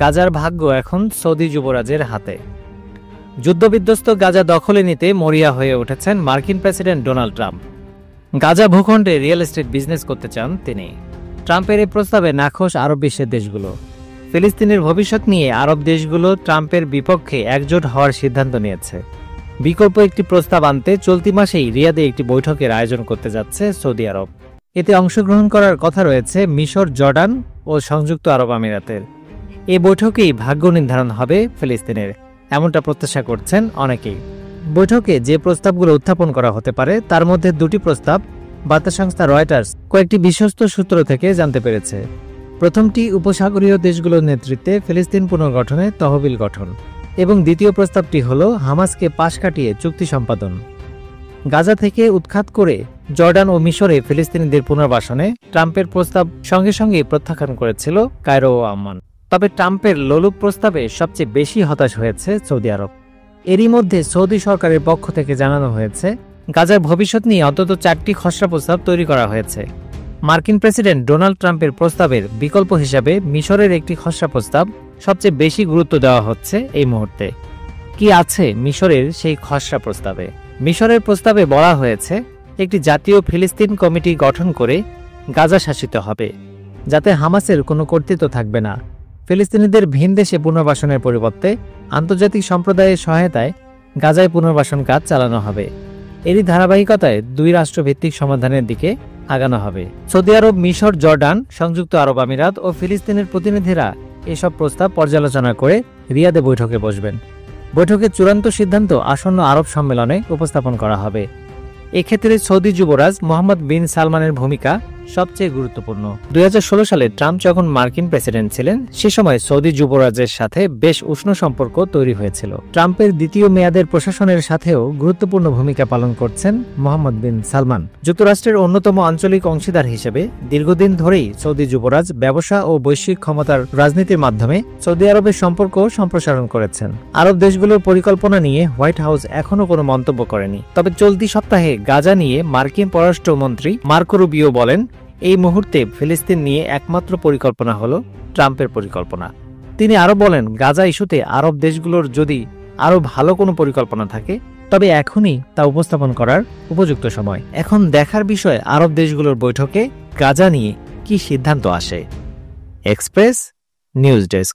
গাজার ভাগ্য এখন সৌদি যুবরাজের হাতে। যুদ্ধবিধ্বস্ত গাজা দখলে নিতে মরিয়া হয়ে উঠেছেন মার্কিন প্রেসিডেন্ট ডোনাল্ড ট্রাম্প। গাজা ভূখণ্ডে রিয়েল এস্টেট বিজনেস করতে চান তিনি। ট্রাম্পের এই প্রস্তাবে নাখোশ আরব বিশ্বের দেশগুলো। ফিলিস্তিনের ভবিষ্যৎ নিয়ে আরব দেশগুলো ট্রাম্পের বিপক্ষে একজোট হওয়ার সিদ্ধান্ত নিয়েছে। বিকল্প একটি প্রস্তাব আনতে চলতি মাসেই রিয়াদে একটি বৈঠকের আয়োজন করতে যাচ্ছে সৌদি আরব। এতে অংশগ্রহণ করার কথা রয়েছে মিশর, জর্ডান ও সংযুক্ত আরব আমিরাতের। এই বৈঠকেই ভাগ্য নির্ধারণ হবে ফিলিস্তিনের, এমনটা প্রত্যাশা করছেন অনেকেই। বৈঠকে যে প্রস্তাবগুলো উত্থাপন করা হতে পারে তার মধ্যে দুটি প্রস্তাব বার্তা সংস্থা রয়টার্স কয়েকটি বিশ্বস্ত সূত্র থেকে জানতে পেরেছে। প্রথমটি উপসাগরীয় দেশগুলোর নেতৃত্বে ফিলিস্তিন পুনর্গঠনে তহবিল গঠন, এবং দ্বিতীয় প্রস্তাবটি হল হামাসকে পাশ কাটিয়ে চুক্তি সম্পাদন। গাজা থেকে উৎখাত করে জর্ডান ও মিশরে ফিলিস্তিনিদের পুনর্বাসনে ট্রাম্পের প্রস্তাব সঙ্গে সঙ্গে প্রত্যাখ্যান করেছিল কায়রো ও আম্মান। তবে ট্রাম্পের লোলুপ প্রস্তাবে সবচেয়ে বেশি হতাশ হয়েছে সৌদি আরব। এরই মধ্যে সৌদি সরকারের পক্ষ থেকে জানানো হয়েছে গাজার ভবিষ্যৎ নিয়ে অন্তত 4টি খসড়া প্রস্তাব তৈরি করা হয়েছে। মার্কিন প্রেসিডেন্ট ডোনাল্ড ট্রাম্পের প্রস্তাবের বিকল্প হিসাবে মিশরের একটি খসড়া প্রস্তাব সবচেয়ে বেশি গুরুত্ব দেওয়া হচ্ছে এই মুহূর্তে। কি আছে মিশরের সেই খসড়া প্রস্তাবে? মিশরের প্রস্তাবে বলা হয়েছে একটি জাতীয় ফিলিস্তিন কমিটি গঠন করে গাজা শাসিত হবে, যাতে হামাসের কোনো কর্তৃত্ব থাকবে না। ফিলিস্তিনিদের ভিন দেশে পুনর্বাসনের পরিবর্তে আন্তর্জাতিক সম্প্রদায়ের সহায়তায় গাজায় পুনর্বাসন কাজ চালানো হবে। এরই ধারাবাহিকতায় দুই রাষ্ট্রভিত্তিক সমাধানের দিকে আগানো হবে। সৌদি আরব, মিশর, জর্ডান, সংযুক্ত আরব আমিরাত ও ফিলিস্তিনের প্রতিনিধিরা এসব প্রস্তাব পর্যালোচনা করে রিয়াদে বৈঠকে বসবেন। বৈঠকের চূড়ান্ত সিদ্ধান্ত আসন্ন আরব সম্মেলনে উপস্থাপন করা হবে। এক্ষেত্রে সৌদি যুবরাজ মোহাম্মদ বিন সালমানের ভূমিকা সবচেয়ে গুরুত্বপূর্ণ। 2016 সালে ট্রাম্প যখন মার্কিন প্রেসিডেন্ট ছিলেন, সে সময় সৌদি যুবরাজের সাথে বেশ উষ্ণ সম্পর্ক তৈরি হয়েছিল। ট্রাম্পের দ্বিতীয় মেয়াদের প্রশাসনের সাথেও গুরুত্বপূর্ণ ভূমিকা পালন করছেন মোহাম্মদ বিন সালমান। যুক্তরাষ্ট্রের অন্যতম আঞ্চলিক অংশীদার হিসেবে দীর্ঘদিন ধরেই সৌদি যুবরাজ ব্যবসা ও বৈশ্বিক ক্ষমতার রাজনীতির মাধ্যমে সৌদি আরবের সম্পর্ক সম্প্রসারণ করেছেন। আরব দেশগুলোর পরিকল্পনা নিয়ে হোয়াইট হাউস এখনো কোনো মন্তব্য করেনি। তবে চলতি সপ্তাহে গাজা নিয়ে মার্কিন পররাষ্ট্রমন্ত্রী মার্কো রুবিও বলেন, এই মুহূর্তে ফিলিস্তিন নিয়ে একমাত্র পরিকল্পনা হল ট্রাম্পের পরিকল্পনা। তিনি আরও বলেন, গাজা ইস্যুতে আরব দেশগুলোর যদি আরও ভালো কোনো পরিকল্পনা থাকে তবে এখনই তা উপস্থাপন করার উপযুক্ত সময়। এখন দেখার বিষয় আরব দেশগুলোর বৈঠকে গাজা নিয়ে কি সিদ্ধান্ত আসে। Express news desk.